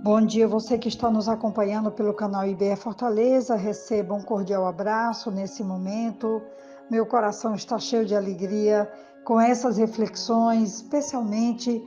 Bom dia, você que está nos acompanhando pelo canal IBE Fortaleza, receba um cordial abraço nesse momento. Meu coração está cheio de alegria com essas reflexões, especialmente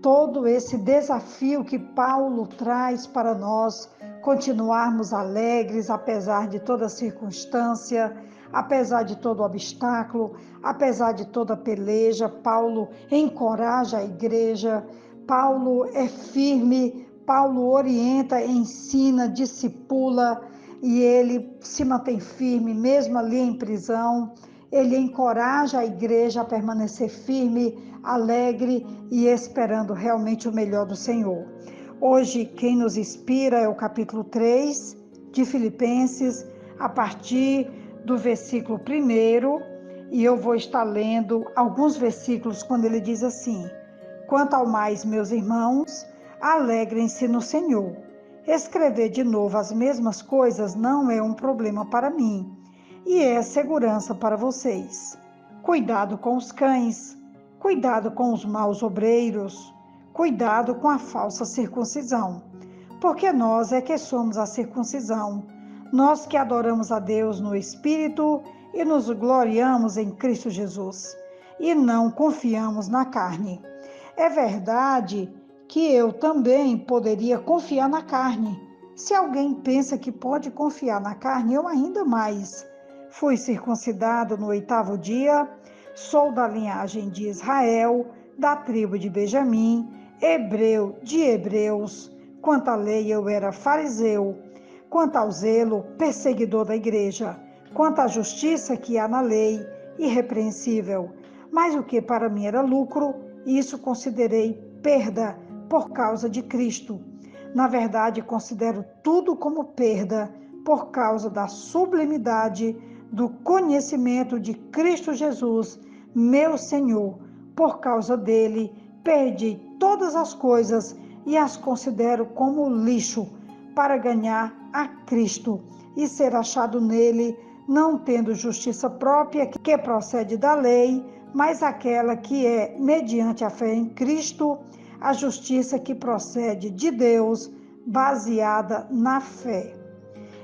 todo esse desafio que Paulo traz para nós continuarmos alegres, apesar de toda circunstância, apesar de todo obstáculo, apesar de toda peleja. Paulo encoraja a igreja, Paulo é firme, Paulo orienta, ensina, discipula e ele se mantém firme, mesmo ali em prisão. Ele encoraja a igreja a permanecer firme, alegre e esperando realmente o melhor do Senhor. Hoje, quem nos inspira é o capítulo 3 de Filipenses, a partir do versículo 1, e eu vou estar lendo alguns versículos quando ele diz assim: Quanto ao mais, meus irmãos, alegrem-se no Senhor. Escrever de novo as mesmas coisas não é um problema para mim, e é segurança para vocês. Cuidado com os cães, cuidado com os maus obreiros, cuidado com a falsa circuncisão, porque nós é que somos a circuncisão, nós que adoramos a Deus no Espírito e nos gloriamos em Cristo Jesus, e não confiamos na carne. É verdade que eu também poderia confiar na carne. Se alguém pensa que pode confiar na carne, eu ainda mais. Fui circuncidado no 8º dia, sou da linhagem de Israel, da tribo de Benjamim, hebreu de hebreus. Quanto à lei, eu era fariseu. Quanto ao zelo, perseguidor da igreja. Quanto à justiça que há na lei, irrepreensível. Mas o que para mim era lucro, isso considerei perda por causa de Cristo. Na verdade, considero tudo como perda por causa da sublimidade do conhecimento de Cristo Jesus, meu Senhor. Por causa dele, perdi todas as coisas e as considero como lixo para ganhar a Cristo e ser achado nele, não tendo justiça própria que procede da lei, mas aquela que é mediante a fé em Cristo, a justiça que procede de Deus, baseada na fé.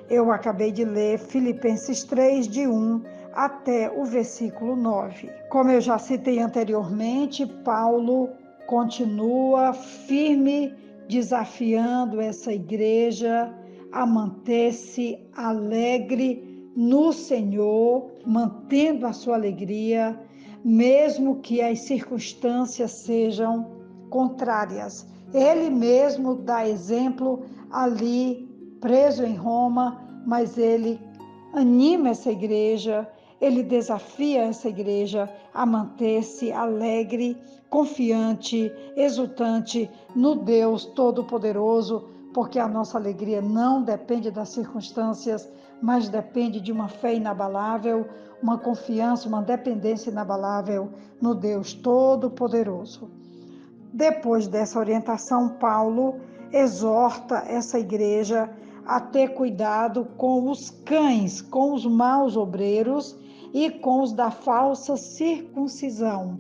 Eu acabei de ler Filipenses 3, de 1 até o versículo 9. Como eu já citei anteriormente, Paulo continua firme, desafiando essa igreja a manter-se alegre no Senhor, mantendo a sua alegria, mesmo que as circunstâncias sejam contrárias. Ele mesmo dá exemplo ali, preso em Roma, mas ele anima essa igreja, ele desafia essa igreja a manter-se alegre, confiante, exultante no Deus Todo-Poderoso, porque a nossa alegria não depende das circunstâncias, mas depende de uma fé inabalável, uma confiança, uma dependência inabalável no Deus Todo-Poderoso. Depois dessa orientação, Paulo exorta essa igreja a ter cuidado com os cães, com os maus obreiros e com os da falsa circuncisão.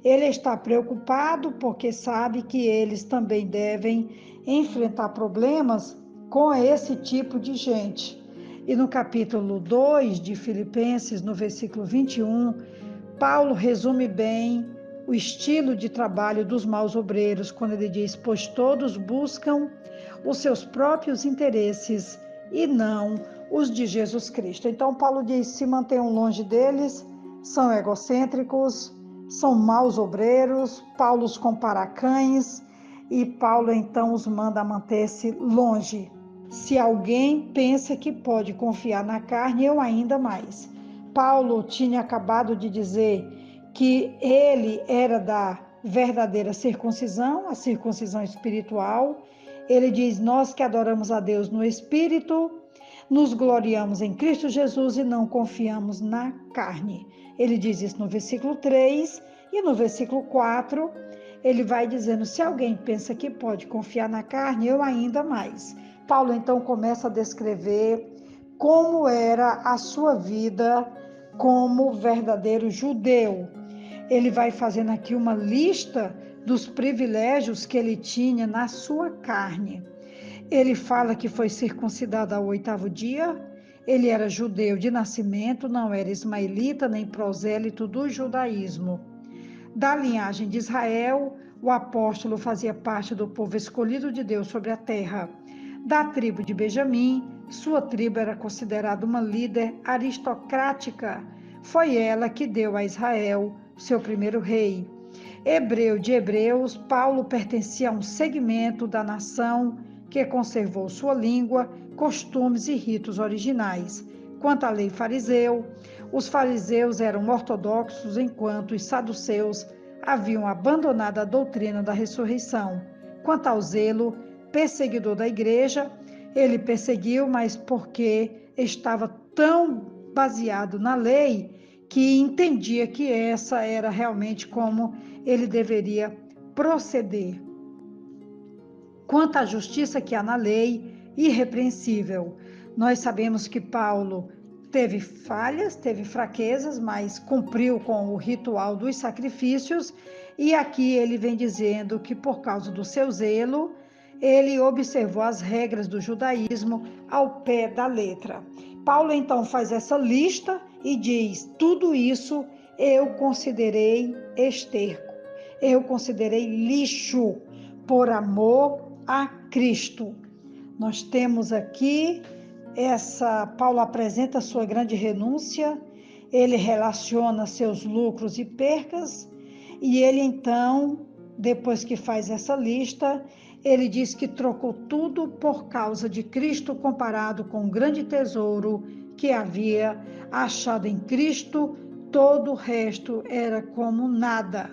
Ele está preocupado porque sabe que eles também devem enfrentar problemas com esse tipo de gente. E no capítulo 2 de Filipenses, no versículo 21, Paulo resume bem o estilo de trabalho dos maus obreiros, quando ele diz: pois todos buscam os seus próprios interesses e não os de Jesus Cristo. Então Paulo diz: se mantenham longe deles, são egocêntricos, são maus obreiros. Paulo os compara a cães e Paulo então os manda manter-se longe. Se alguém pensa que pode confiar na carne, eu ainda mais. Paulo tinha acabado de dizer que ele era da verdadeira circuncisão, a circuncisão espiritual. Ele diz: nós que adoramos a Deus no Espírito, nos gloriamos em Cristo Jesus e não confiamos na carne. Ele diz isso no versículo 3 e no versículo 4, ele vai dizendo: se alguém pensa que pode confiar na carne, eu ainda mais. Paulo então começa a descrever como era a sua vida como verdadeiro judeu. Ele vai fazendo aqui uma lista dos privilégios que ele tinha na sua carne. Ele fala que foi circuncidado ao 8º dia. Ele era judeu de nascimento, não era ismaelita nem prosélito do judaísmo. Da linhagem de Israel, o apóstolo fazia parte do povo escolhido de Deus sobre a terra. Da tribo de Benjamim, sua tribo era considerada uma líder aristocrática. Foi ela que deu a Israel seu primeiro rei. Hebreu de hebreus, Paulo pertencia a um segmento da nação que conservou sua língua, costumes e ritos originais. Quanto à lei fariseu, os fariseus eram ortodoxos, enquanto os saduceus haviam abandonado a doutrina da ressurreição. Quanto ao zelo, perseguidor da igreja, ele perseguiu, mas porque estava tão baseado na lei que entendia que essa era realmente como ele deveria proceder. Quanto à justiça que há na lei, irrepreensível. Nós sabemos que Paulo teve falhas, teve fraquezas, mas cumpriu com o ritual dos sacrifícios, e aqui ele vem dizendo que por causa do seu zelo, ele observou as regras do judaísmo ao pé da letra. Paulo então faz essa lista e diz: tudo isso eu considerei esterco, eu considerei lixo por amor a Cristo. Nós temos aqui Paulo apresenta sua grande renúncia, ele relaciona seus lucros e percas, e ele então, depois que faz essa lista, ele diz que trocou tudo por causa de Cristo, comparado com o grande tesouro que havia achado em Cristo, todo o resto era como nada.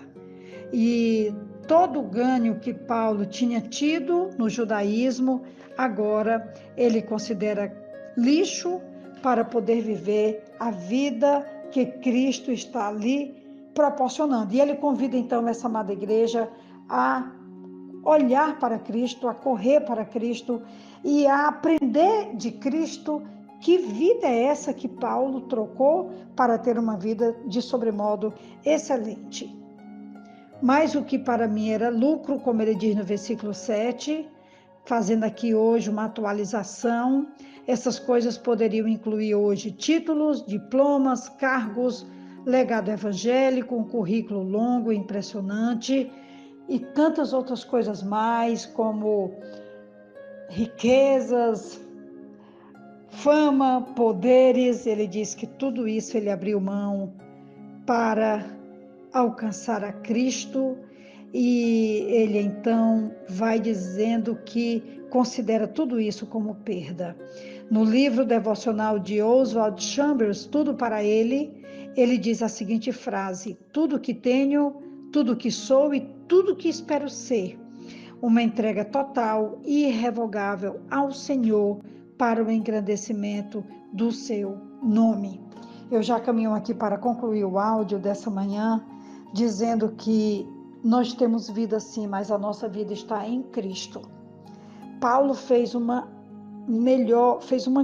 E todo o ganho que Paulo tinha tido no judaísmo, agora ele considera lixo para poder viver a vida que Cristo está ali proporcionando. E ele convida então essa amada igreja a olhar para Cristo, a correr para Cristo e a aprender de Cristo. Que vida é essa que Paulo trocou para ter uma vida de sobremodo excelente? Mas o que para mim era lucro, como ele diz no versículo 7, fazendo aqui hoje uma atualização, essas coisas poderiam incluir hoje títulos, diplomas, cargos, legado evangélico, um currículo longo e impressionante, e tantas outras coisas mais, como riquezas, fama, poderes. Ele diz que tudo isso ele abriu mão para alcançar a Cristo, e ele então vai dizendo que considera tudo isso como perda. No livro devocional de Oswald Chambers, Tudo para Ele, ele diz a seguinte frase: tudo que tenho, tudo que sou e tudo que espero ser, uma entrega total e irrevogável ao Senhor para o engrandecimento do seu nome. Eu já caminho aqui para concluir o áudio dessa manhã, dizendo que nós temos vida sim, mas a nossa vida está em Cristo. Paulo fez uma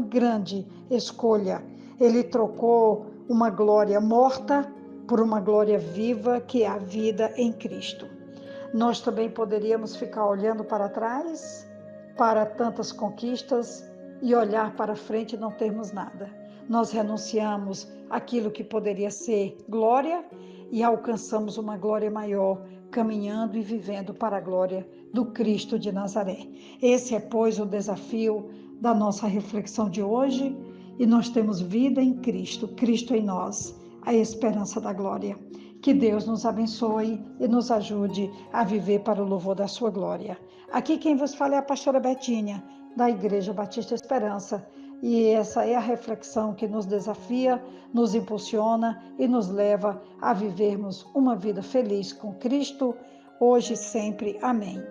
grande escolha. Ele trocou uma glória morta por uma glória viva, que é a vida em Cristo. Nós também poderíamos ficar olhando para trás, para tantas conquistas, e olhar para frente e não termos nada. Nós renunciamos aquilo que poderia ser glória e alcançamos uma glória maior, caminhando e vivendo para a glória do Cristo de Nazaré. Esse é, pois, o desafio da nossa reflexão de hoje, e nós temos vida em Cristo, Cristo em nós, a esperança da glória. Que Deus nos abençoe e nos ajude a viver para o louvor da sua glória. Aqui quem vos fala é a pastora Betinha, da Igreja Batista Esperança, e essa é a reflexão que nos desafia, nos impulsiona e nos leva a vivermos uma vida feliz com Cristo, hoje e sempre. Amém.